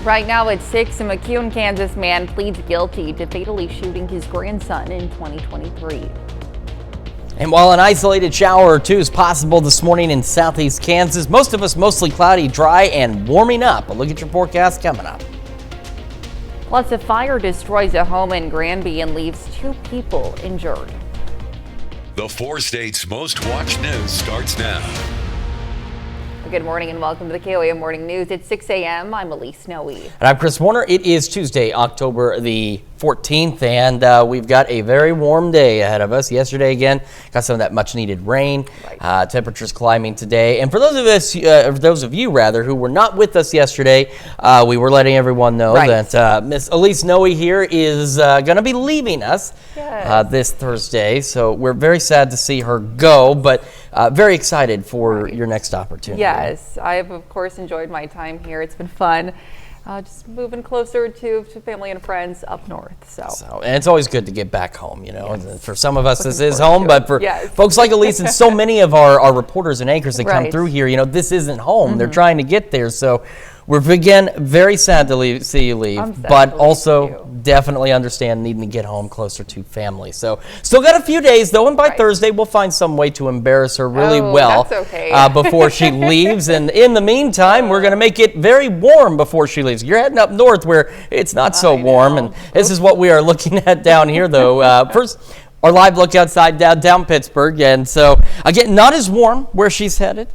Right now at 6, a McCune, Kansas man pleads guilty to fatally shooting his grandson in 2023. And while an isolated shower or two is possible this morning in southeast Kansas, most of us mostly cloudy, dry, and warming up. A look at your forecast coming up. Plus, a fire destroys a home in Granby and leaves 2 people injured. The 4 states' most watched news starts now. Good morning and welcome to the KOAM Morning News. It's 6 a.m. I'm Elise Noe. And I'm Chris Warner. It is Tuesday, October the 14th, and we've got a very warm day ahead of us. Yesterday, again, got some of that much-needed rain. Right. Temperatures climbing today. And for those of you who were not with us yesterday, we were letting everyone know that Miss Elise Noe here is going to be leaving us this Thursday. So we're very sad to see her go, but very excited for your next opportunity. Yes, I have, of course, enjoyed my time here. It's been fun. Just moving closer to family and friends up north. So and it's always good to get back home, you know. Yes. For some of us, this is home, but for folks like Elise and so many of our reporters and anchors that come through here, you know, this isn't home. They're trying to get there. So we're, again, very sad to see you leave, but also definitely understand needing to get home closer to family. So still got a few days, though, and by Thursday, we'll find some way to embarrass her really well before she leaves. And in the meantime, we're going to make it very warm before she leaves. You're heading up north where it's not so warm, and this is what we are looking at down here, though. First, our live look outside down Pittsburgh, and so, again, not as warm where she's headed.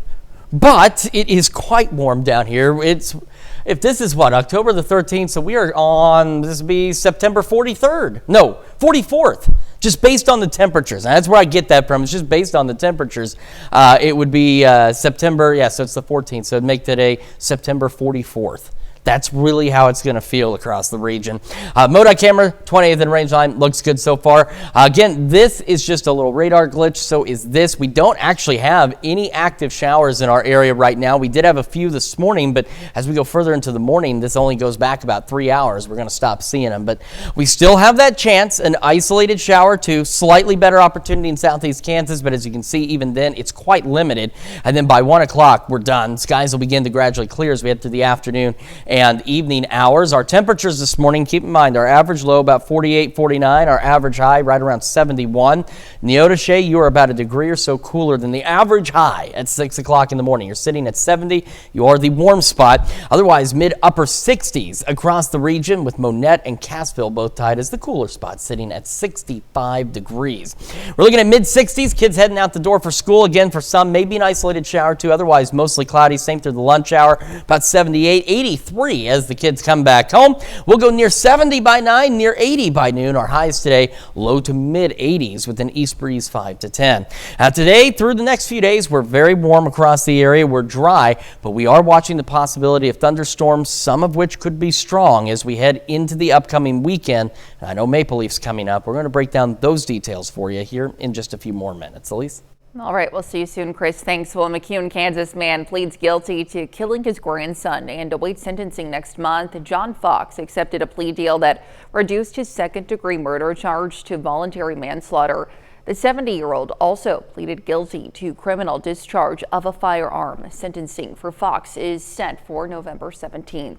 But it is quite warm down here. If this is October the 13th, so we are on, this will be September 44th, just based on the temperatures. And that's where I get that from. It's just based on the temperatures. It would be September, so it's the 14th, so it'd make today September 44th. That's really how it's going to feel across the region. MODI camera, 28th in range line, looks good so far. Again, this is just a little radar glitch, so is this. We don't actually have any active showers in our area right now. We did have a few this morning, but as we go further into the morning, this only goes back about 3 hours. We're going to stop seeing them, but we still have that chance, an isolated shower too. Slightly better opportunity in southeast Kansas, but as you can see, even then, it's quite limited. And then by 1 o'clock, we're done. Skies will begin to gradually clear as we head through the afternoon and evening hours. Our temperatures this morning, keep in mind, our average low about 48, 49, our average high right around 71. Neodesha, you are about a degree or so cooler than the average high at 6 o'clock in the morning. You're sitting at 70. You are the warm spot. Otherwise, mid-upper 60s across the region with Monette and Cassville both tied as the cooler spot, sitting at 65 degrees. We're looking at mid-60s. Kids heading out the door for school. Again, for some, maybe an isolated shower too. Otherwise, mostly cloudy. Same through the lunch hour. About 78, 83 as the kids come back home. We'll go near 70 by 9, near 80 by noon. Our highs today, low to mid 80s with an east breeze 5 to 10. Today, through the next few days, we're very warm across the area. We're dry, but we are watching the possibility of thunderstorms, some of which could be strong as we head into the upcoming weekend. I know Maple Leaf's coming up. We're going to break down those details for you here in just a few more minutes. Elise? All right, we'll see you soon, Chris. Thanks. Well, a McCune, Kansas man pleads guilty to killing his grandson and awaits sentencing next month. John Fox accepted a plea deal that reduced his second-degree murder charge to voluntary manslaughter. The 70-year-old also pleaded guilty to criminal discharge of a firearm. Sentencing for Fox is set for November 17th.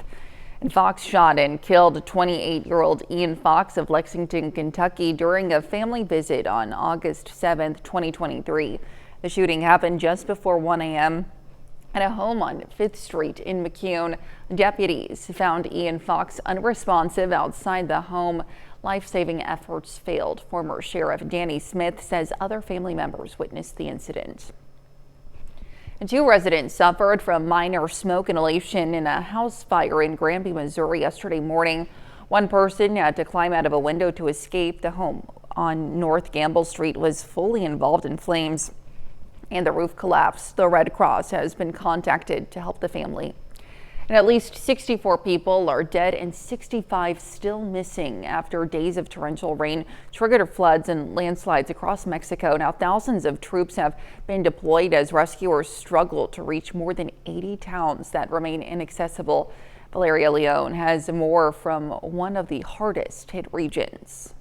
And Fox shot and killed 28-year-old Ian Fox of Lexington, Kentucky during a family visit on August 7th, 2023. The shooting happened just before 1 a.m. at a home on 5th Street in McCune. Deputies found Ian Fox unresponsive outside the home. Life-saving efforts failed. Former Sheriff Danny Smith says other family members witnessed the incident. And 2 residents suffered from minor smoke inhalation in a house fire in Granby, Missouri yesterday morning. One person had to climb out of a window to escape. The home on North Gamble Street was fully involved in flames and the roof collapsed. The Red Cross has been contacted to help the family. And at least 64 people are dead and 65 still missing after days of torrential rain triggered floods and landslides across Mexico. Now, thousands of troops have been deployed as rescuers struggle to reach more than 80 towns that remain inaccessible. Valeria Leone has more from one of the hardest hit regions.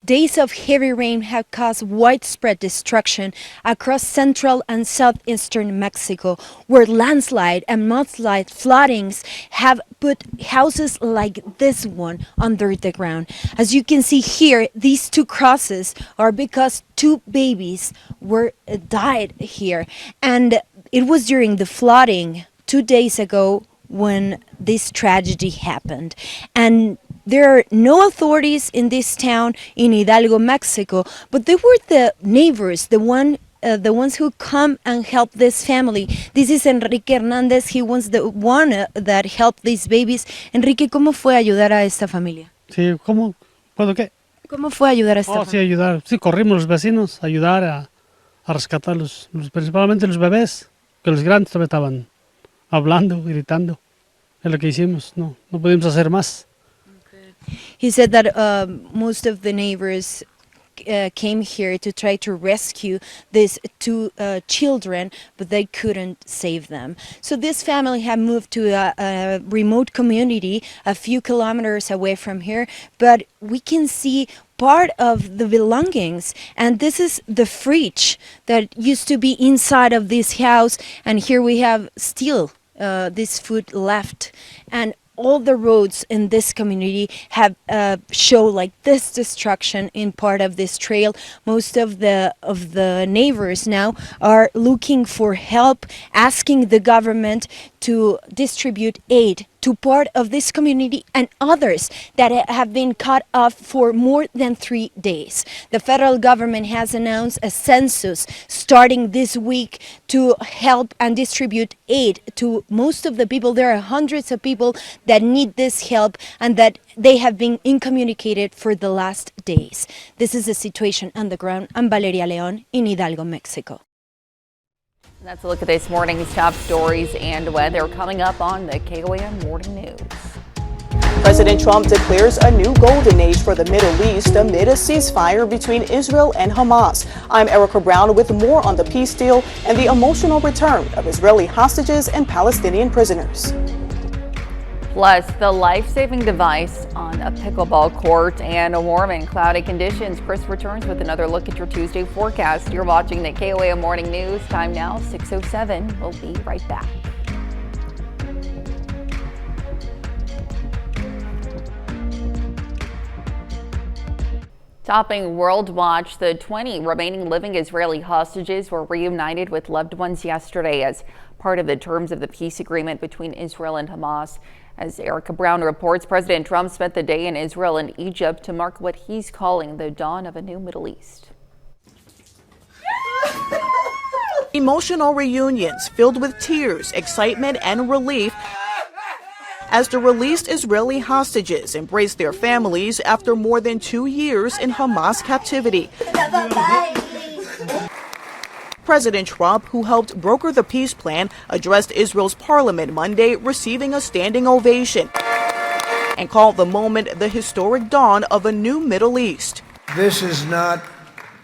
Days of heavy rain have caused widespread destruction across central and southeastern Mexico, where landslide and mudslide floodings have put houses like this one under the ground. As you can see here, these two crosses are because two babies were died here, and it was during the flooding 2 days ago when this tragedy happened. And there are no authorities in this town in Hidalgo, Mexico, but they were the neighbors, the ones who come and help this family. This is Enrique Hernandez. He was the one that helped these babies. Enrique, ¿cómo fue ayudar a esta familia? Sí, ¿cómo? ¿Puedo qué? ¿Cómo fue ayudar a esta Oh, sí, familia? ayudar. Sí, corrimos los vecinos a ayudar a rescatar principalmente los bebés, que los grandes todavía estaban hablando, gritando. Es lo que hicimos, no pudimos hacer más. He said that most of the neighbors came here to try to rescue these two children, but they couldn't save them. So this family had moved to a remote community a few kilometers away from here, but we can see part of the belongings, and this is the fridge that used to be inside of this house, and here we have still this food left. And all the roads in this community have show like this destruction in part of this trail. Most of the neighbors now are looking for help, asking the government to distribute aid to part of this community and others that have been cut off for more than 3 days. The federal government has announced a census starting this week to help and distribute aid to most of the people. There are hundreds of people that need this help and that they have been incommunicated for the last days. This is the situation on the ground. I'm Valeria Leon in Hidalgo, Mexico. That's a look at this morning's top stories and weather coming up on the KOAM Morning News. President Trump declares a new golden age for the Middle East amid a ceasefire between Israel and Hamas. I'm Erica Brown with more on the peace deal and the emotional return of Israeli hostages and Palestinian prisoners. Plus, the life-saving device on a pickleball court and warm and cloudy conditions. Chris returns with another look at your Tuesday forecast. You're watching the KOAM Morning News. Time now, 6:07. We'll be right back. Topping World Watch, the 20 remaining living Israeli hostages were reunited with loved ones yesterday as part of the terms of the peace agreement between Israel and Hamas. As Erica Brown reports, President Trump spent the day in Israel and Egypt to mark what he's calling the dawn of a new Middle East. Emotional reunions filled with tears, excitement, and relief as the released Israeli hostages embraced their families after more than 2 years in Hamas captivity. President Trump, who helped broker the peace plan, addressed Israel's parliament Monday, receiving a standing ovation, and called the moment the historic dawn of a new Middle East. This is not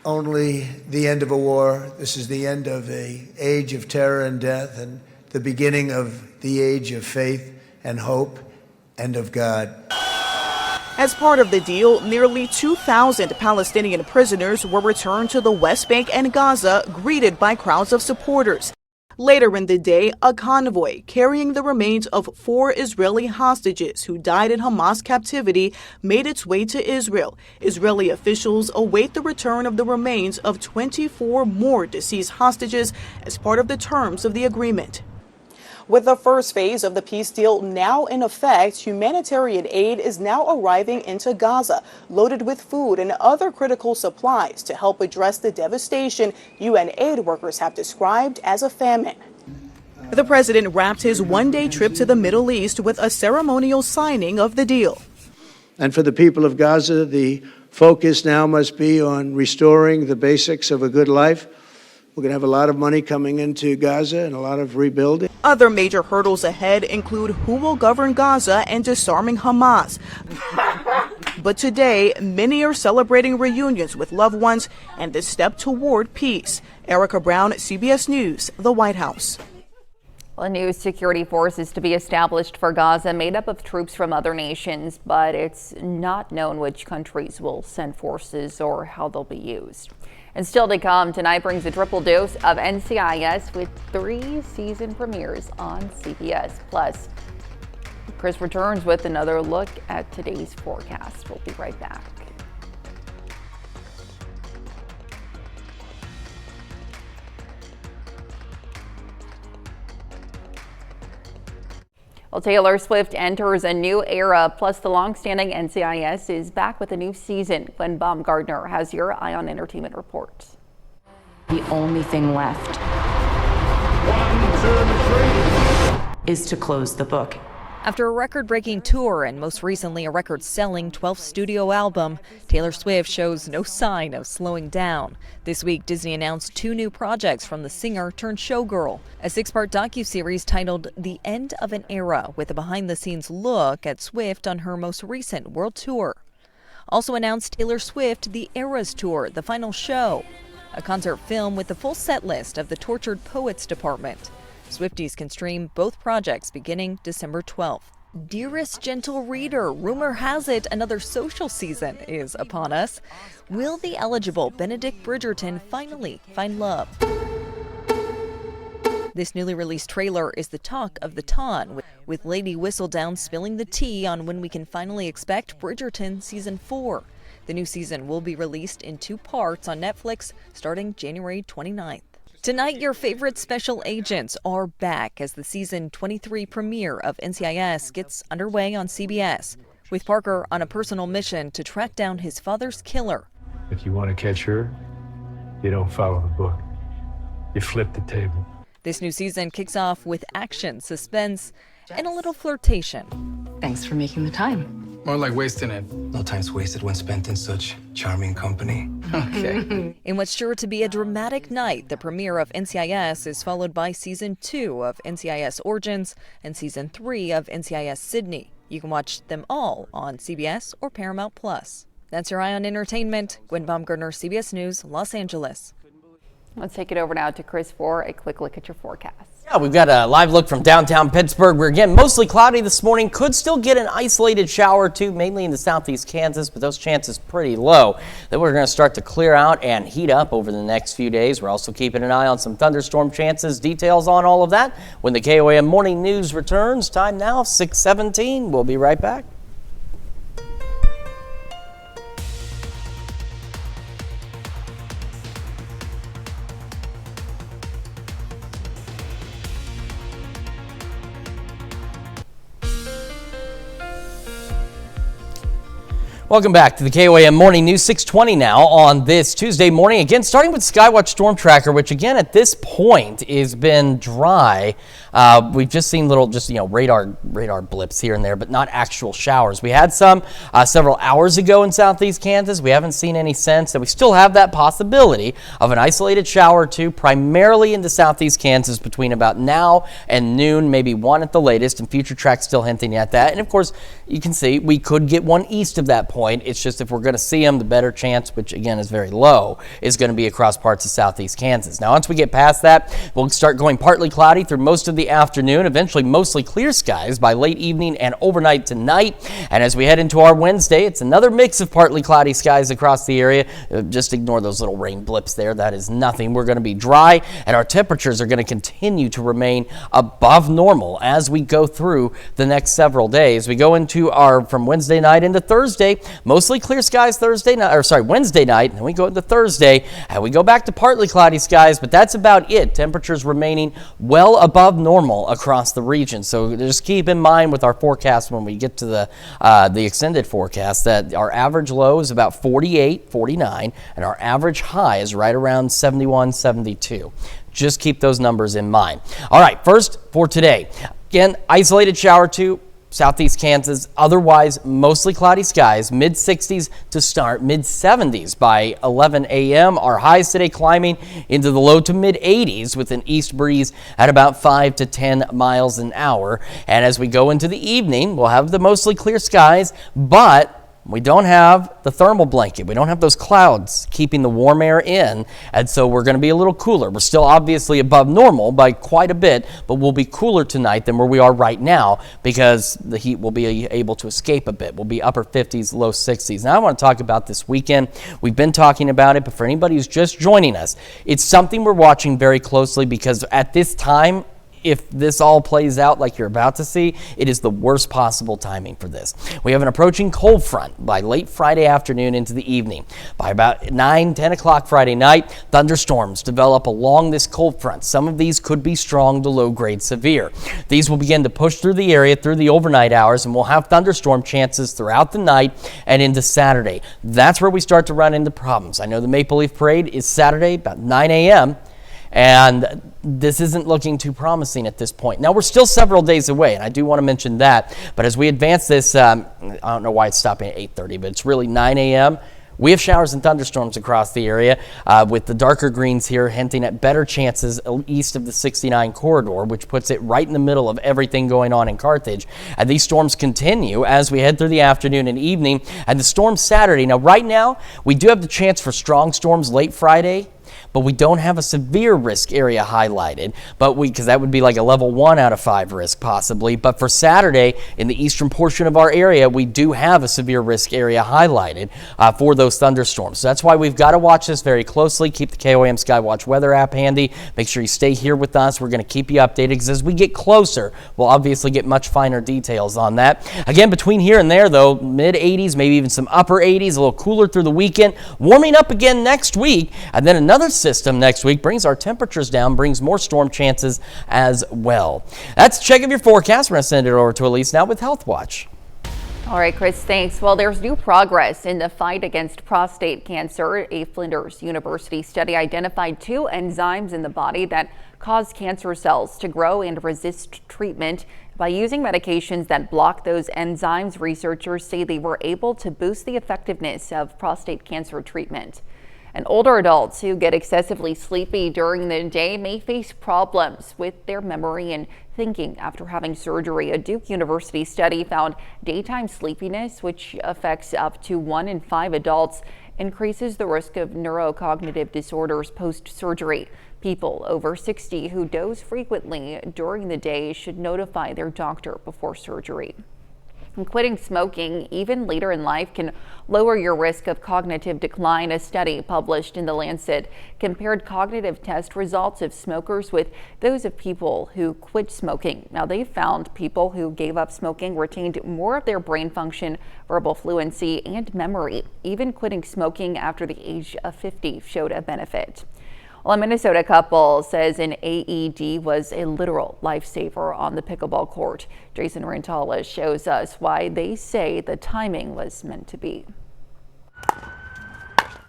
only the end of a war, this is the end of an age of terror and death and the beginning of the age of faith and hope and of God. As part of the deal, nearly 2,000 Palestinian prisoners were returned to the West Bank and Gaza, greeted by crowds of supporters. Later in the day, a convoy carrying the remains of 4 Israeli hostages who died in Hamas captivity made its way to Israel. Israeli officials await the return of the remains of 24 more deceased hostages as part of the terms of the agreement. With the first phase of the peace deal now in effect, humanitarian aid is now arriving into Gaza, loaded with food and other critical supplies to help address the devastation UN aid workers have described as a famine. The president wrapped his one-day trip to the Middle East with a ceremonial signing of the deal. And for the people of Gaza, the focus now must be on restoring the basics of a good life. We're going to have a lot of money coming into Gaza and a lot of rebuilding. Other major hurdles ahead include who will govern Gaza and disarming Hamas. But today, many are celebrating reunions with loved ones and the step toward peace. Erica Brown, CBS News, the White House. Well, a new security force is to be established for Gaza, made up of troops from other nations, but it's not known which countries will send forces or how they'll be used. And still to come, tonight brings a triple dose of NCIS with 3 season premieres on CBS. Plus, Chris returns with another look at today's forecast. We'll be right back. Well, Taylor Swift enters a new era, plus the long-standing NCIS is back with a new season. Gwen Baumgartner has your Eye on Entertainment report. The only thing left is to close the book. After a record-breaking tour and most recently a record-selling 12th studio album, Taylor Swift shows no sign of slowing down. This week, Disney announced 2 new projects from the singer-turned-showgirl, a 6-part docuseries titled The End of an Era, with a behind-the-scenes look at Swift on her most recent world tour. Also announced Taylor Swift The Eras Tour, the final show, a concert film with the full set list of the Tortured Poets Department. Swifties can stream both projects beginning December 12th. Dearest gentle reader, rumor has it another social season is upon us. Will the eligible Benedict Bridgerton finally find love? This newly released trailer is the talk of the town, with Lady Whistledown spilling the tea on when we can finally expect Bridgerton Season 4. The new season will be released in 2 parts on Netflix starting January 29th. Tonight, your favorite special agents are back as the season 23 premiere of NCIS gets underway on CBS, with Parker on a personal mission to track down his father's killer. If you want to catch her, you don't follow the book. You flip the table. This new season kicks off with action, suspense, and a little flirtation. Thanks for making the time. More like wasting it. No time's wasted when spent in such charming company. Okay. In what's sure to be a dramatic night, the premiere of NCIS is followed by Season 2 of NCIS Origins and Season 3 of NCIS Sydney. You can watch them all on CBS or Paramount+. That's your Eye on Entertainment. Gwen Baumgartner, CBS News, Los Angeles. Let's take it over now to Chris for a quick look at your forecast. Yeah, we've got a live look from downtown Pittsburgh. We're again mostly cloudy this morning. Could still get an isolated shower or 2, mainly in the southeast Kansas, but those chances pretty low. Then we're going to start to clear out and heat up over the next few days. We're also keeping an eye on some thunderstorm chances. Details on all of that when the KOAM Morning News returns. Time now 6:17. We'll be right back. Welcome back to the KOAM Morning News, 6:20 now on this Tuesday morning. Again, starting with Skywatch Storm Tracker, which again at this point has been dry. We've just seen little radar blips here and there, but not actual showers. We had some several hours ago in southeast Kansas. We haven't seen any since, and we still have that possibility of an isolated shower or 2, primarily into southeast Kansas between about now and noon, maybe 1 at the latest, and future tracks still hinting at that. And of course, you can see we could get one east of that point. It's just if we're going to see them, the better chance, which again is very low, is going to be across parts of southeast Kansas. Now, once we get past that, we'll start going partly cloudy through most of the afternoon, eventually mostly clear skies by late evening and overnight tonight. And as we head into our Wednesday, it's another mix of partly cloudy skies across the area. Just ignore those little rain blips there. That is nothing. We're going to be dry, and our temperatures are going to continue to remain above normal as we go through the next several days. We go into from Wednesday night into Thursday. Mostly clear skies Wednesday night, and we go into Thursday, and we go back to partly cloudy skies, but that's about it. Temperatures remaining well above normal across the region. So just keep in mind with our forecast when we get to the extended forecast that our average low is about 48, 49, and our average high is right around 71, 72. Just keep those numbers in mind. All right, first for today. Again, isolated shower 2. Southeast Kansas, otherwise mostly cloudy skies, mid-60s to start, mid-70s by 11 a.m. Our highs today climbing into the low to mid-80s with an east breeze at about 5 to 10 miles an hour. And as we go into the evening, we'll have the mostly clear skies, but We don't have the thermal blanket. We don't have those clouds keeping the warm air in, and so we're going to be a little cooler. We're still obviously above normal by quite a bit, but we'll be cooler tonight than where we are right now because the heat will be able to escape a bit. We'll be upper 50s, low 60s. Now I want to talk about this weekend. We've been talking about it, but for anybody who's just joining us, it's something we're watching very closely because at this time, if this all plays out like you're about to see, it is the worst possible timing for this. We have an approaching cold front by late Friday afternoon into the evening. By about 9, 10 o'clock Friday night, thunderstorms develop along this cold front. Some of these could be strong to low-grade severe. These will begin to push through the area through the overnight hours, and we'll have thunderstorm chances throughout the night and into Saturday. That's where we start to run into problems. I know the Maple Leaf Parade is Saturday about 9 a.m., and this isn't looking too promising at this point. Now, we're still several days away, and I do want to mention that. But as we advance this, I don't know why it's stopping at 8:30, but it's really 9 a.m. We have showers and thunderstorms across the area with the darker greens here hinting at better chances east of the 69 corridor, which puts it right in the middle of everything going on in Carthage. And these storms continue as we head through the afternoon and evening. And the storm Saturday. Now, right now, we do have the chance for strong storms late Friday, but we don't have a severe risk area highlighted, because that would be like a level 1 out of 5 risk possibly. But for Saturday, in the eastern portion of our area, we do have a severe risk area highlighted for those thunderstorms. So that's why we've got to watch this very closely. Keep the KOAM Skywatch weather app handy. Make sure you stay here with us. We're going to keep you updated because as we get closer, we'll obviously get much finer details on that. Again, between here and there, though, mid 80s, maybe even some upper 80s, a little cooler through the weekend, warming up again next week, and then another system next week brings our temperatures down, brings more storm chances as well. That's a check of your forecast. We're going to send it over to Elise now with Health Watch. All right, Chris, thanks. Well, there's new progress in the fight against prostate cancer. A Flinders University study identified 2 enzymes in the body that cause cancer cells to grow and resist treatment. By using medications that block those enzymes, researchers say they were able to boost the effectiveness of prostate cancer treatment. And older adults who get excessively sleepy during the day may face problems with their memory and thinking after having surgery. A Duke University study found daytime sleepiness, which affects up to 1 in 5 adults, increases the risk of neurocognitive disorders post-surgery. People over 60 who doze frequently during the day should notify their doctor before surgery. And quitting smoking, even later in life, can lower your risk of cognitive decline. A study published in The Lancet compared cognitive test results of smokers with those of people who quit smoking. Now, they found people who gave up smoking retained more of their brain function, verbal fluency, and memory. Even quitting smoking after the age of 50 showed a benefit. Well, a Minnesota couple says an AED was a literal lifesaver on the pickleball court. Jason Rantala shows us why they say the timing was meant to be.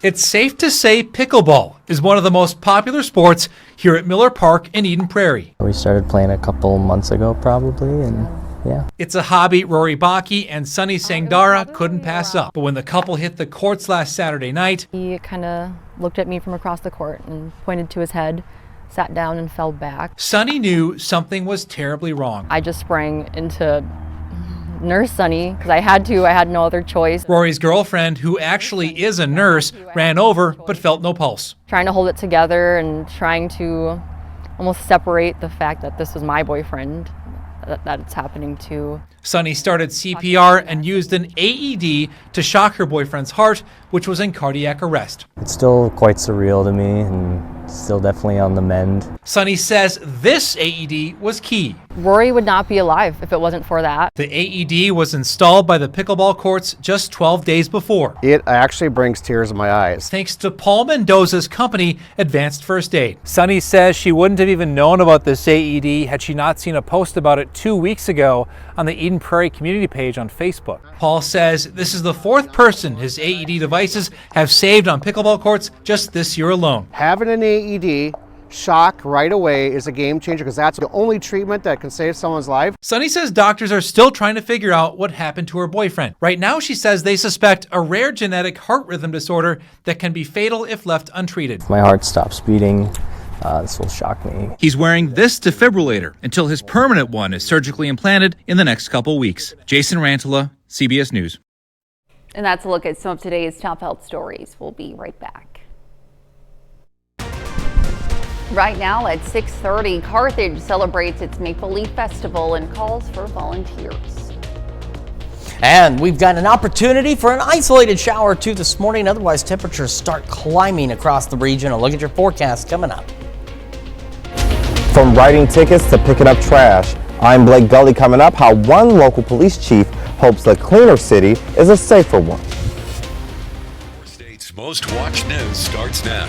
It's safe to say pickleball is one of the most popular sports here at Miller Park in Eden Prairie. We started playing a couple months ago probably, and yeah. It's a hobby Rory Baki and Sunny Sangdara couldn't pass up. But when the couple hit the courts last Saturday night, he kind of looked at me from across the court and pointed to his head, sat down and fell back. Sunny knew something was terribly wrong. I just sprang into Nurse Sunny because I had to. I had no other choice. Rory's girlfriend, who actually is a nurse, ran over but felt no pulse. Trying to hold it together and trying to almost separate the fact that this was my boyfriend that it's happening to. Sunny started CPR and used an AED to shock her boyfriend's heart, which was in cardiac arrest. It's still quite surreal to me and still definitely on the mend. Sunny says this AED was key. Rory would not be alive if it wasn't for that. The AED was installed by the pickleball courts just 12 days before. It actually brings tears in my eyes. Thanks to Paul Mendoza's company, Advanced First Aid. Sunny says she wouldn't have even known about this AED had she not seen a post about it 2 weeks ago on the Eden Prairie community page on Facebook. Paul says this is the 4th person his AED devices have saved on pickleball courts just this year alone. Having an AED shock right away is a game changer because that's the only treatment that can save someone's life. Sunny says doctors are still trying to figure out what happened to her boyfriend. Right now, she says they suspect a rare genetic heart rhythm disorder that can be fatal if left untreated. If my heart stops beating, this will shock me. He's wearing this defibrillator until his permanent one is surgically implanted in the next couple weeks. Jason Rantala, CBS News. And that's a look at some of today's top health stories. We'll be right back. Right now at 6:30, Carthage celebrates its Maple Leaf Festival and calls for volunteers. And we've got an opportunity for an isolated shower or two this morning. Otherwise, temperatures start climbing across the region. A look at your forecast coming up. From writing tickets to picking up trash, I'm Blake Gully. Coming up, how one local police chief hopes a cleaner city is a safer one. Four States Most Watched News starts now.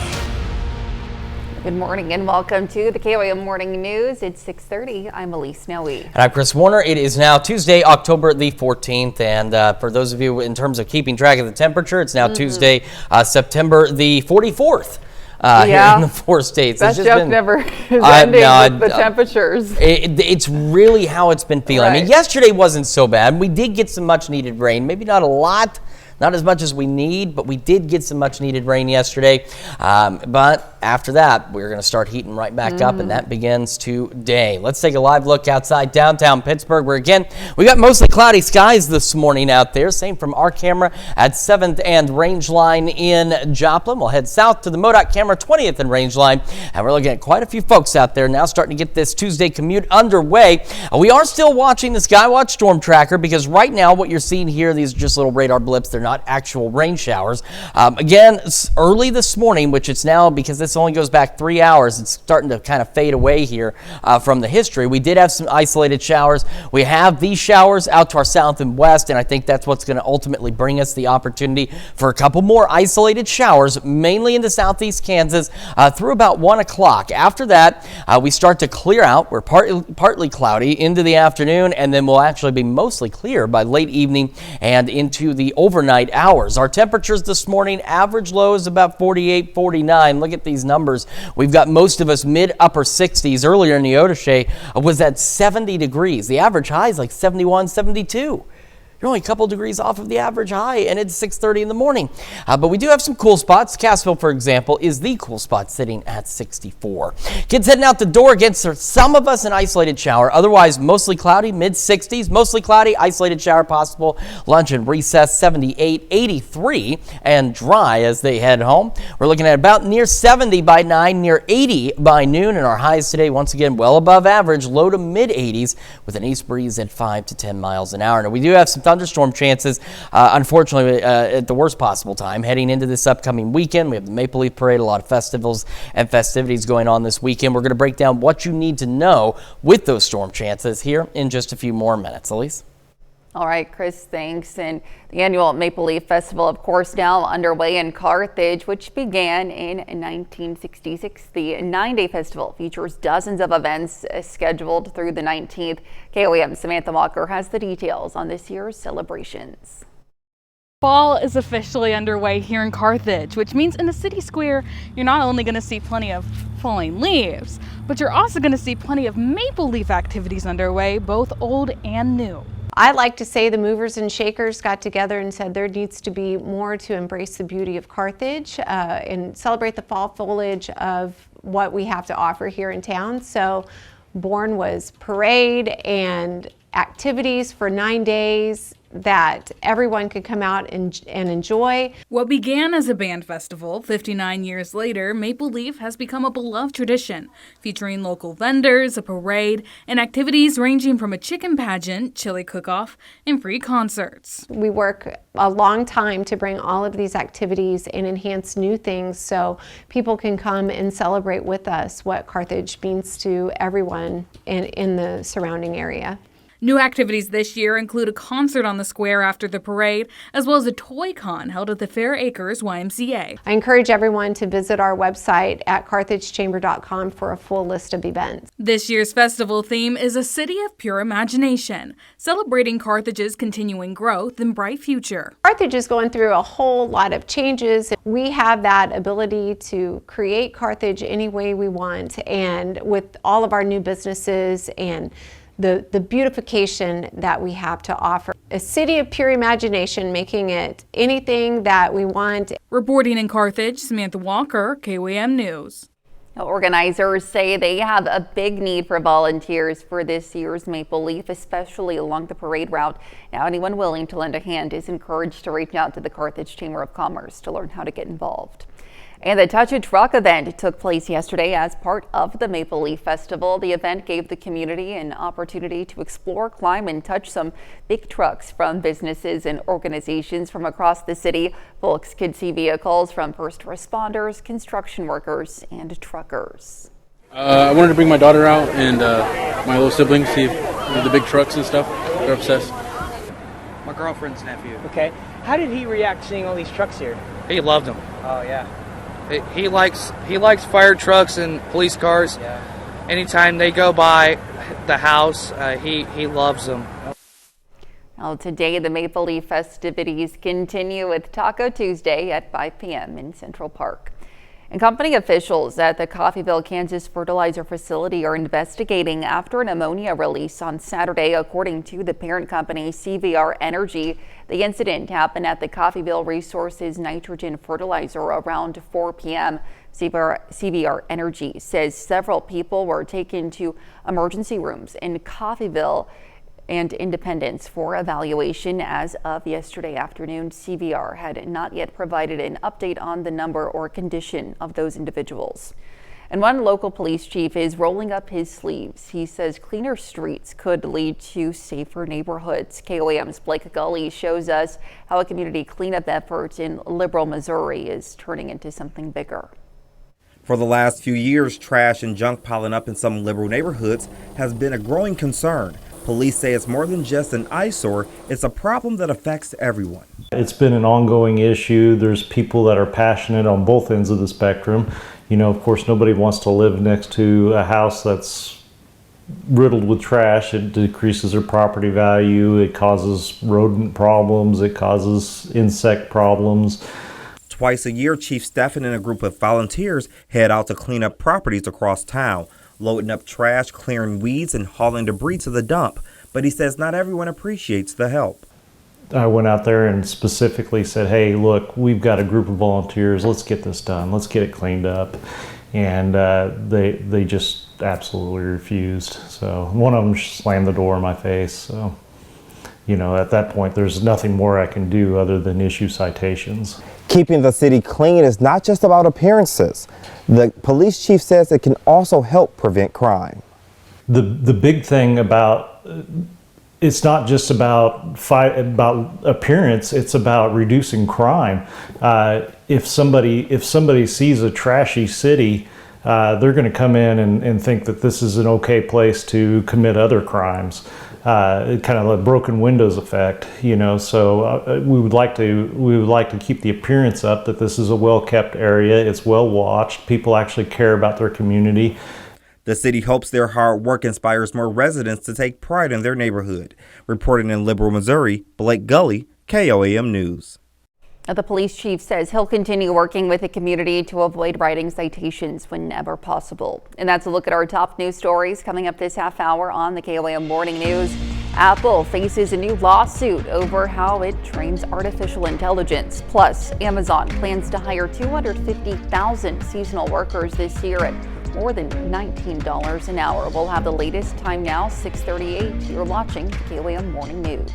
Good morning and welcome to the KOAM Morning News. It's 6:30. I'm Elise Snowy. And I'm Chris Warner. It is now Tuesday, October the 14th. And for those of you in terms of keeping track of the temperature, it's now Tuesday, September the 44th. Here in the 4 states. That joke never is ending with the temperatures. It's really how it's been feeling. Right. I mean, yesterday wasn't so bad. We did get some much needed rain. Maybe not a lot, not as much as we need, but we did get some much needed rain yesterday. But after that, we're going to start heating right back up, and that begins today. Let's take a live look outside downtown Pittsburgh, where again, we got mostly cloudy skies this morning out there. Same from our camera at 7th and Rangeline in Joplin. We'll head south to the MoDOT camera, 20th and Rangeline, and we're looking at quite a few folks out there now starting to get this Tuesday commute underway. We are still watching the Skywatch Storm Tracker because right now what you're seeing here, these are just little radar blips. They're not actual rain showers. Again, early this morning, which it's now because this only goes back 3 hours, it's starting to kind of fade away here from the history. We did have some isolated showers. We have these showers out to our south and west, and I think that's what's going to ultimately bring us the opportunity for a couple more isolated showers, mainly into southeast Kansas through about 1 o'clock. After that, we start to clear out. We're partly cloudy into the afternoon, and then we'll actually be mostly clear by late evening and into the overnight hours. Our temperatures this morning, average low is about 48, 49. Look at these numbers. We've got most of us mid-upper 60s. Earlier in Neodesha was at 70 degrees. The average high is like 71, 72. You're only a couple degrees off of the average high, and it's 6:30 in the morning. But we do have some cool spots. Cassville, for example, is the cool spot, sitting at 64. Kids heading out the door against some of us an isolated shower. Otherwise, mostly cloudy, mid-60s. Mostly cloudy, isolated shower possible. Lunch and recess, 78, 83, and dry as they head home. We're looking at about near 70 by 9, near 80 by noon, and our highs today, once again, well above average, low to mid-80s, with an east breeze at 5 to 10 miles an hour. Now, we do have some thunderstorm chances, unfortunately, at the worst possible time. Heading into this upcoming weekend, we have the Maple Leaf Parade, a lot of festivals and festivities going on this weekend. We're going to break down what you need to know with those storm chances here in just a few more minutes. Elise? All right, Chris, thanks. And the annual Maple Leaf Festival, of course, now underway in Carthage, which began in 1966. The 9-day festival features dozens of events scheduled through the 19th. KOAM Samantha Walker has the details on this year's celebrations. Fall is officially underway here in Carthage, which means in the city square, you're not only going to see plenty of falling leaves, but you're also going to see plenty of maple leaf activities underway, both old and new. I like to say the movers and shakers got together and said there needs to be more to embrace the beauty of Carthage and celebrate the fall foliage of what we have to offer here in town. So born was parade and activities for 9 days that everyone could come out and enjoy. What began as a band festival, 59 years later, Maple Leaf has become a beloved tradition, featuring local vendors, a parade, and activities ranging from a chicken pageant, chili cook-off, and free concerts. We work a long time to bring all of these activities and enhance new things so people can come and celebrate with us what Carthage means to everyone in the surrounding area. New activities this year include a concert on the square after the parade, as well as a toy con held at the Fair Acres YMCA. I encourage everyone to visit our website at carthagechamber.com for a full list of events. This year's festival theme is a city of pure imagination, celebrating Carthage's continuing growth and bright future. Carthage is going through a whole lot of changes. We have that ability to create Carthage any way we want, and with all of our new businesses and the beautification that we have to offer. A city of pure imagination, making it anything that we want. Reporting in Carthage, Samantha Walker, KOAM News. Organizers say they have a big need for volunteers for this year's Maple Leaf, especially along the parade route. Now, anyone willing to lend a hand is encouraged to reach out to the Carthage Chamber of Commerce to learn how to get involved. And the Touch a Truck event took place yesterday as part of the Maple Leaf Festival. The event gave the community an opportunity to explore, climb, and touch some big trucks from businesses and organizations from across the city. Folks could see vehicles from first responders, construction workers, and truckers. I wanted to bring my daughter out and my little siblings, see the big trucks and stuff. They're obsessed. My girlfriend's nephew. Okay. How did he react seeing all these trucks here? He loved them. Oh, yeah. He likes fire trucks and police cars. Yeah. Anytime they go by the house, he loves them. Well, today the Maple Leaf festivities continue with Taco Tuesday at 5 p.m. in Central Park. And company officials at the Coffeyville, Kansas fertilizer facility are investigating after an ammonia release on Saturday, according to the parent company CVR Energy. The incident happened at the Coffeyville Resources nitrogen fertilizer around 4 p.m. CVR Energy says several people were taken to emergency rooms in Coffeyville and Independence for evaluation. As of yesterday afternoon, CVR had not yet provided an update on the number or condition of those individuals. And one local police chief is rolling up his sleeves. He says cleaner streets could lead to safer neighborhoods. KOAM's Blake Gully shows us how a community cleanup effort in Liberal, Missouri is turning into something bigger. For the last few years, trash and junk piling up in some liberal neighborhoods has been a growing concern. Police say it's more than just an eyesore, it's a problem that affects everyone. It's been an ongoing issue. There's people that are passionate on both ends of the spectrum. You know, of course, nobody wants to live next to a house that's riddled with trash. It decreases their property value. It causes rodent problems. It causes insect problems. Twice a year, Chief Stephan and a group of volunteers head out to clean up properties across town, loading up trash, clearing weeds, and hauling debris to the dump. But he says not everyone appreciates the help. I went out there and specifically said, hey, look, we've got a group of volunteers. Let's get this done. Let's get it cleaned up. And they just absolutely refused. So one of them slammed the door in my face. So, you know, at that point, there's nothing more I can do other than issue citations. Keeping the city clean is not just about appearances. The police chief says it can also help prevent crime. The big thing about it's not just about appearance, it's about reducing crime. If somebody sees a trashy city, they're going to come in and think that this is an okay place to commit other crimes. Kind of a broken windows effect, you know. So we would like to keep the appearance up that this is a well-kept area. It's well watched. People actually care about their community. The city hopes their hard work inspires more residents to take pride in their neighborhood. Reporting in Liberal, Missouri, Blake Gully, KOAM News. The police chief says he'll continue working with the community to avoid writing citations whenever possible. And that's a look at our top news stories coming up this half hour on the KOAM Morning News. Apple faces a new lawsuit over how it trains artificial intelligence. Plus, Amazon plans to hire 250,000 seasonal workers this year at more than $19 an hour. We'll have the latest time now, 6:38. You're watching KOAM Morning News.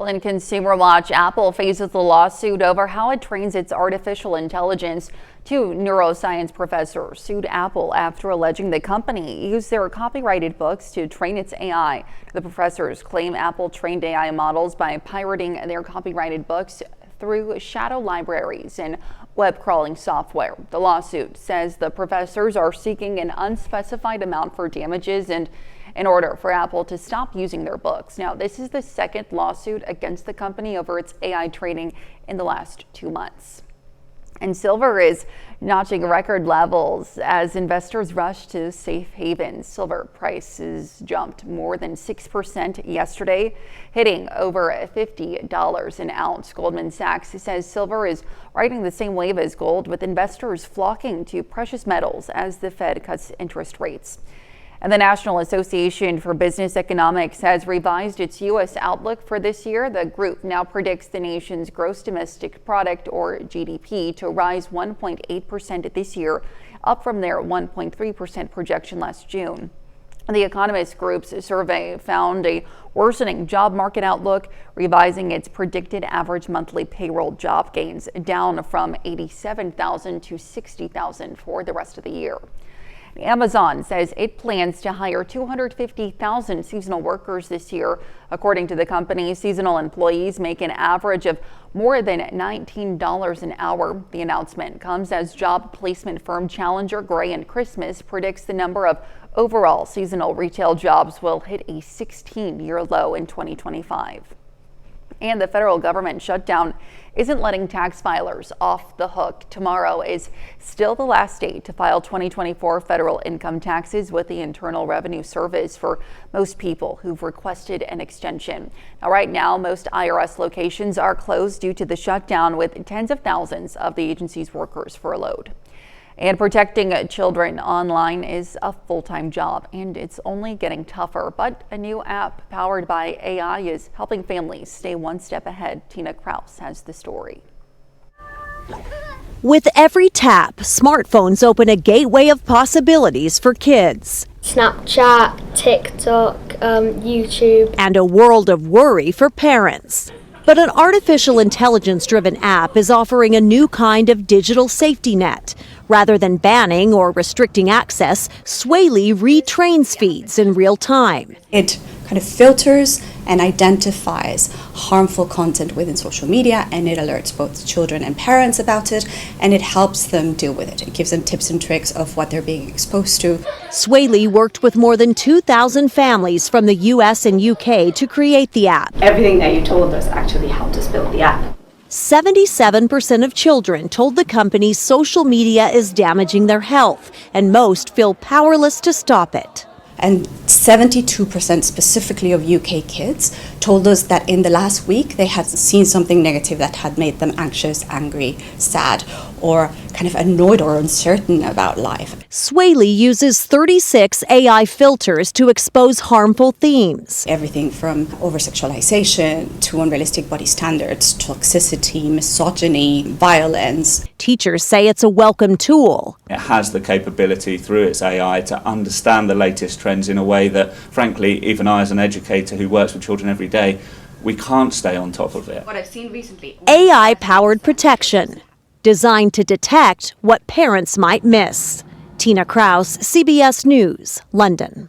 In Consumer Watch, Apple faces a lawsuit over how it trains its artificial intelligence. Two neuroscience professors sued Apple after alleging the company used their copyrighted books to train its AI. The professors claim Apple trained AI models by pirating their copyrighted books through shadow libraries and web crawling software. The lawsuit says the professors are seeking an unspecified amount for damages and in order for Apple to stop using their books. Now, this is the second lawsuit against the company over its AI training in the last 2 months. And silver is notching record levels as investors rush to safe havens. Silver prices jumped more than 6% yesterday, hitting over $50 an ounce. Goldman Sachs says silver is riding the same wave as gold, with investors flocking to precious metals as the Fed cuts interest rates. And the National Association for Business Economics has revised its U.S. outlook for this year. The group now predicts the nation's gross domestic product, or GDP, to rise 1.8% this year, up from their 1.3% projection last June. The Economist Group's survey found a worsening job market outlook, revising its predicted average monthly payroll job gains down from 87,000 to 60,000 for the rest of the year. Amazon says it plans to hire 250,000 seasonal workers this year. According to the company, seasonal employees make an average of more than $19 an hour. The announcement comes as job placement firm Challenger, Gray & Christmas predicts the number of overall seasonal retail jobs will hit a 16-year low in 2025. And the federal government shutdown isn't letting tax filers off the hook. Tomorrow is still the last date to file 2024 federal income taxes with the Internal Revenue Service for most people who've requested an extension. Now, right now, most IRS locations are closed due to the shutdown, with tens of thousands of the agency's workers furloughed. And protecting children online is a full-time job, and it's only getting tougher. But a new app powered by AI is helping families stay one step ahead. Tina Kraus has the story. With every tap, smartphones open a gateway of possibilities for kids. Snapchat, TikTok, YouTube. And a world of worry for parents. But an artificial intelligence-driven app is offering a new kind of digital safety net. Rather than banning or restricting access, Swaley retrains feeds in real time. It kind of filters and identifies harmful content within social media, and it alerts both children and parents about it, and it helps them deal with it. It gives them tips and tricks of what they're being exposed to. Swaley worked with more than 2,000 families from the US and UK to create the app. Everything that you told us actually helped us build the app. 77% of children told the company social media is damaging their health, and most feel powerless to stop it. And 72% specifically of UK kids told us that in the last week they had seen something negative that had made them anxious, angry, sad, or kind of annoyed or uncertain about life. Swaley uses 36 AI filters to expose harmful themes. Everything from over-sexualization to unrealistic body standards, toxicity, misogyny, violence. Teachers say it's a welcome tool. It has the capability through its AI to understand the latest trends in a way that, frankly, even I as an educator who works with children every day, we can't stay on top of it. What I've seen recently. AI-powered protection, designed to detect what parents might miss. Tina Kraus, CBS News, London.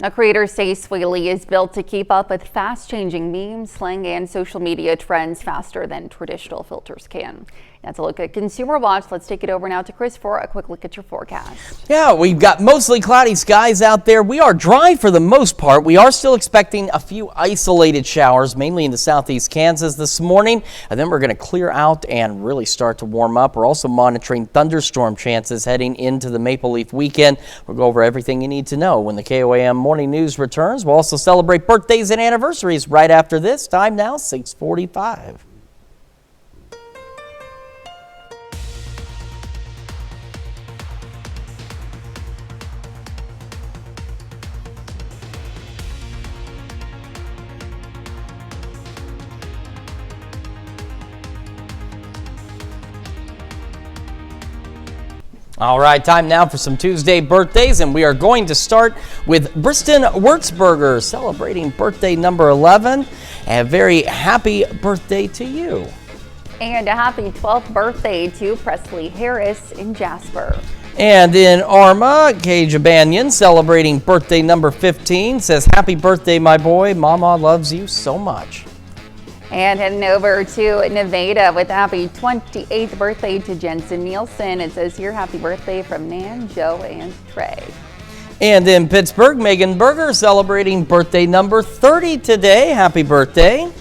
Now, creators say Swaley is built to keep up with fast-changing memes, slang, and social media trends faster than traditional filters can. That's a look at Consumer Watch. Let's take it over now to Chris for a quick look at your forecast. Yeah, we've got mostly cloudy skies out there. We are dry for the most part. We are still expecting a few isolated showers, mainly in the southeast Kansas this morning. And then we're going to clear out and really start to warm up. We're also monitoring thunderstorm chances heading into the Maple Leaf weekend. We'll go over everything you need to know when the KOAM Morning News returns. We'll also celebrate birthdays and anniversaries right after this. Time now, 6:45. All right, time now for some Tuesday birthdays, and we are going to start with Briston Wurtzberger, celebrating birthday number 11. And a very happy birthday to you. And a happy 12th birthday to Presley Harris in Jasper. And in Arma, Kay Jabanian, celebrating birthday number 15, says, happy birthday, my boy. Mama loves you so much. And heading over to Nevada with happy 28th birthday to Jensen Nielsen. It says here, happy birthday from Nan, Joe, and Trey. And in Pittsburgh, Megan Berger celebrating birthday number 30 today. Happy birthday.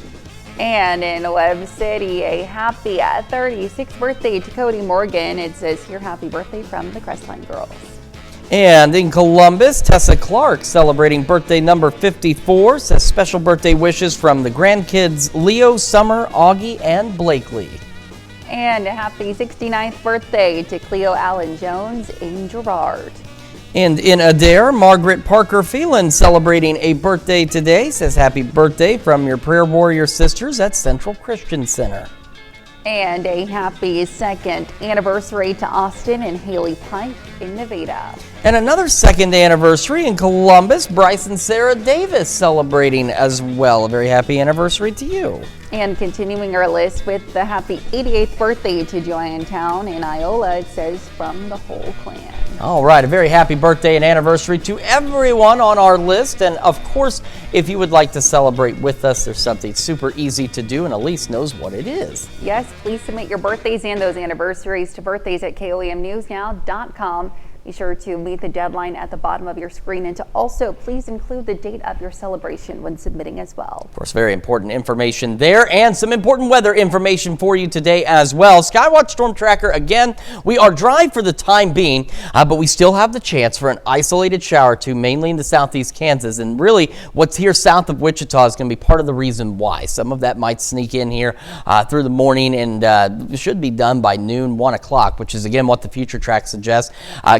And in Webb City, a happy 36th birthday to Cody Morgan. It says here, happy birthday from the Crestline girls. And in Columbus, Tessa Clark celebrating birthday number 54, says special birthday wishes from the grandkids Leo, Summer, Augie, and Blakely. And a happy 69th birthday to Cleo Allen Jones in Girard. And in Adair, Margaret Parker Phelan celebrating a birthday today, says happy birthday from your prayer warrior sisters at Central Christian Center. And a happy second anniversary to Austin and Haley Pike in Nevada. And another second anniversary in Columbus, Bryce and Sarah Davis celebrating as well. A very happy anniversary to you. And continuing our list with the happy 88th birthday to Joanne Town in Iola, it says from the whole clan. All right, a very happy birthday and anniversary to everyone on our list. And of course, if you would like to celebrate with us, there's something super easy to do, and Elise knows what it is. Yes, please submit your birthdays and those anniversaries to birthdays@koamnewsnow.com. Be sure to meet the deadline at the bottom of your screen, and to also please include the date of your celebration when submitting as well. Of course, very important information there, and some important weather information for you today as well. Skywatch Storm Tracker, again, we are dry for the time being, but we still have the chance for an isolated shower or two, mainly into southeast Kansas. And really, what's here south of Wichita is going to be part of the reason why. Some of that might sneak in here through the morning, and should be done by noon, 1 o'clock, which is, again, what the future track suggests.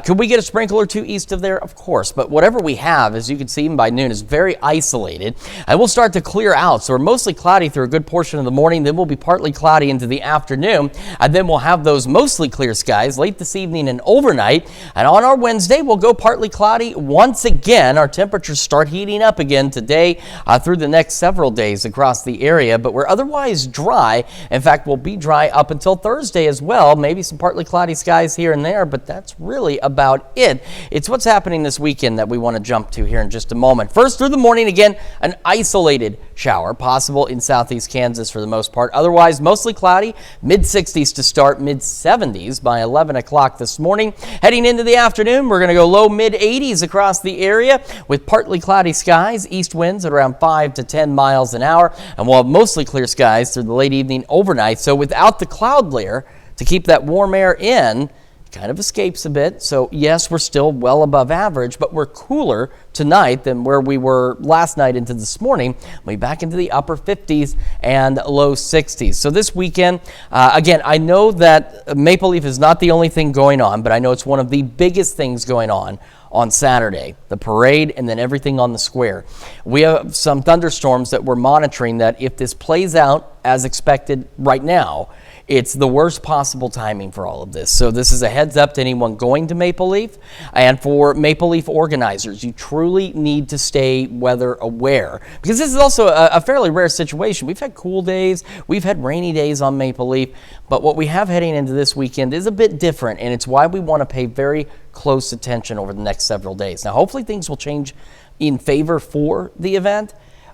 Could we get a sprinkle or two east of there? Of course, but whatever we have, as you can see, even by noon, is very isolated. And we'll start to clear out, so we're mostly cloudy through a good portion of the morning, then we'll be partly cloudy into the afternoon, and then we'll have those mostly clear skies late this evening and overnight. And on our Wednesday, we'll go partly cloudy once again. Our temperatures start heating up again today through the next several days across the area, but we're otherwise dry. In fact, we'll be dry up until Thursday as well. Maybe some partly cloudy skies here and there, but that's really about it. It's what's happening this weekend that we want to jump to here in just a moment. First, through the morning, again, an isolated shower possible in southeast Kansas for the most part. Otherwise, mostly cloudy, mid-60s to start, mid-70s by 11 o'clock this morning. Heading into the afternoon, we're going to go low mid-80s across the area with partly cloudy skies, east winds at around 5 to 10 miles an hour, and we'll have mostly clear skies through the late evening overnight. So without the cloud layer to keep that warm air in, kind of escapes a bit. So yes, we're still well above average, but we're cooler tonight than where we were last night into this morning. We'll be back into the upper 50s and low 60s. So this weekend, again, I know that Maple Leaf is not the only thing going on, but I know it's one of the biggest things going on Saturday, the parade, and then everything on the square. We have some thunderstorms that we're monitoring that if this plays out as expected right now, it's the worst possible timing for all of this. So this is a heads up to anyone going to Maple Leaf, and for Maple Leaf organizers, you truly need to stay weather aware, because this is also a fairly rare situation. We've had cool days, we've had rainy days on Maple Leaf, but what we have heading into this weekend is a bit different, and it's why we want to pay very close attention over the next several days. Now, hopefully things will change in favor for the event,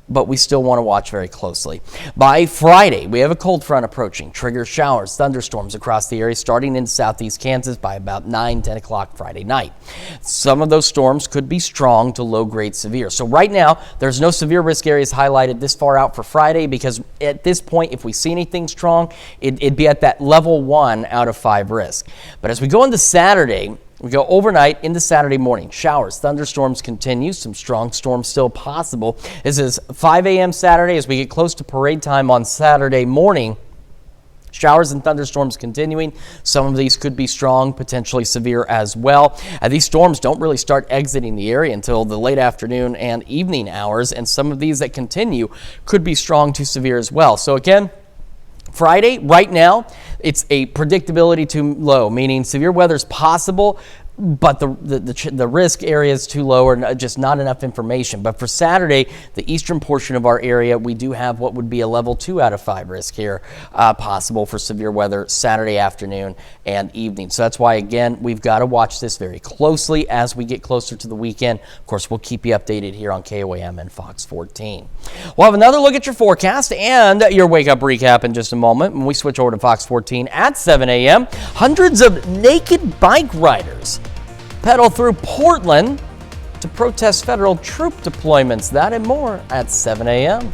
but we still want to watch very closely. By Friday, we have a cold front approaching. Trigger showers, thunderstorms across the area starting in southeast Kansas by about 9-10 o'clock Friday night. Some of those storms could be strong to low-grade severe. So right now, there's no severe risk areas highlighted this far out for Friday, because at this point, if we see anything strong, it'd be at that level 1 out of 5 risk. But as we go into Saturday, we go overnight into Saturday morning. Showers, thunderstorms continue. Some strong storms still possible. This is 5 a.m. Saturday as we get close to parade time on Saturday morning. Showers and thunderstorms continuing. Some of these could be strong, potentially severe as well. These storms don't really start exiting the area until the late afternoon and evening hours, and some of these that continue could be strong to severe as well. So again, Friday, right now, it's a predictability too low, meaning severe weather is possible, but the risk area is too low, or just not enough information. But for Saturday, the eastern portion of our area, we do have what would be a level 2 out of 5 risk here possible for severe weather Saturday afternoon and evening. So that's why, again, we've got to watch this very closely as we get closer to the weekend. Of course, we'll keep you updated here on KOAM and Fox 14. We'll have another look at your forecast and your wake-up recap in just a moment when we switch over to Fox 14 at 7 a.m. Hundreds of naked bike riders pedal through Portland to protest federal troop deployments. That and more at 7 a.m.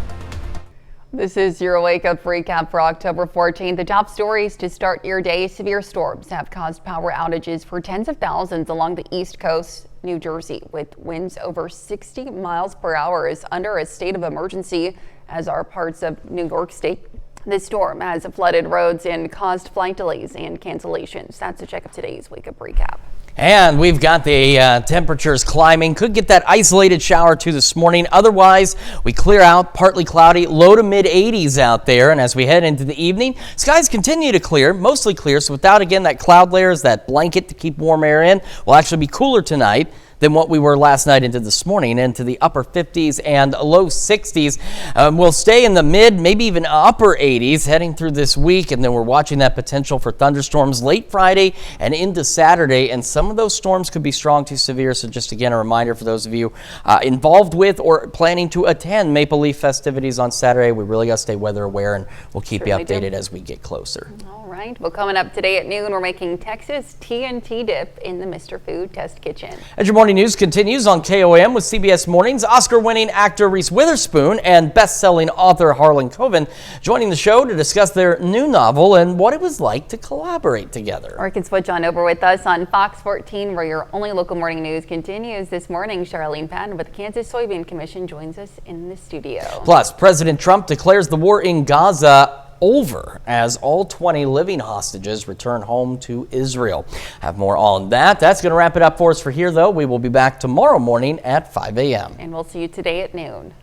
This is your Wake Up recap for October 14th. The top stories to start your day. Severe storms have caused power outages for tens of thousands along the East Coast. New Jersey, with winds over 60 miles per hour, is under a state of emergency, as are parts of New York State. This storm has flooded roads and caused flight delays and cancellations. That's a check of today's Wake Up recap. And we've got the temperatures climbing. Could get that isolated shower too this morning. Otherwise, we clear out, partly cloudy, low to mid 80s out there. And as we head into the evening, skies continue to clear, mostly clear. So without, again, that cloud layers, that blanket to keep warm air in, will actually be cooler tonight than what we were last night into this morning, into the upper 50s and low 60s. We'll stay in the mid, maybe even upper 80s heading through this week, and then we're watching that potential for thunderstorms late Friday and into Saturday, and some of those storms could be strong to severe. So just again, a reminder for those of you involved with or planning to attend Maple Leaf festivities on Saturday, we really got to stay weather aware, and we'll keep you updated as we get closer. All right, well, coming up today at noon, we're making Texas TNT dip in the Mr. Food Test Kitchen. As your morning news continues on KOM with CBS Mornings, Oscar-winning actor Reese Witherspoon and best-selling author Harlan Coben joining the show to discuss their new novel and what it was like to collaborate together. Or you can switch on over with us on Fox 14, where your only local morning news continues. This morning, Charlene Patton with the Kansas Soybean Commission joins us in the studio. Plus, President Trump declares the war in Gaza over as all 20 living hostages return home to Israel. Have more on that. That's going to wrap it up for us for here, though. We will be back tomorrow morning at 5 a.m. And we'll see you today at noon.